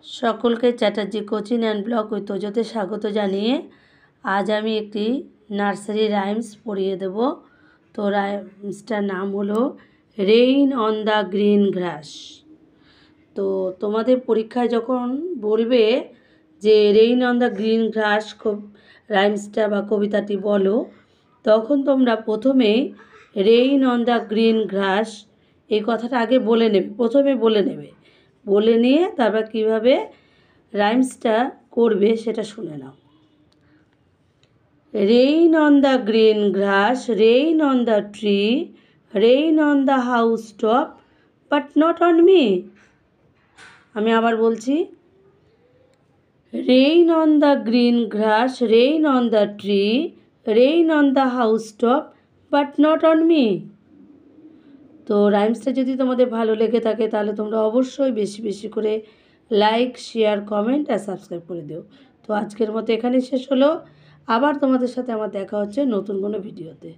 সকলকে Chatterjee coaching and blog with তোজোতে স্বাগত জানিয়ে আজ আমি একটি নার্সারি রাইমস পড়িয়ে দেব। তো রাইমসটার নাম হলো rain on the green grass. তো তোমাদের পরীক্ষায় যখন বলবে যে rain on the green grass রাইমসটা বা কবিতাটি বলো, তখন তোমরা প্রথমে rain on the green grass এই কথাটা আগে বলে নেবে, প্রথমে বলে নেবে, বলে নিয়ে তারপর কীভাবে রাইমসটা করবে সেটা শুনে নাও। Rain on the green grass, rain on the tree, rain on the house top, but not on me. আমি আবার বলছি, rain on the green grass, rain on the tree, rain on the house top, but not on me. তো রাইমসটা যদি তোমাদের ভালো লেগে থাকে তাহলে তোমরা অবশ্যই বেশি বেশি করে লাইক, শেয়ার, কমেন্ট আর সাবস্ক্রাইব করে দিও। তো আজকের মতো এখানেই শেষ হলো। আবার তোমাদের সাথে আমার দেখা হচ্ছে নতুন কোনো ভিডিওতে।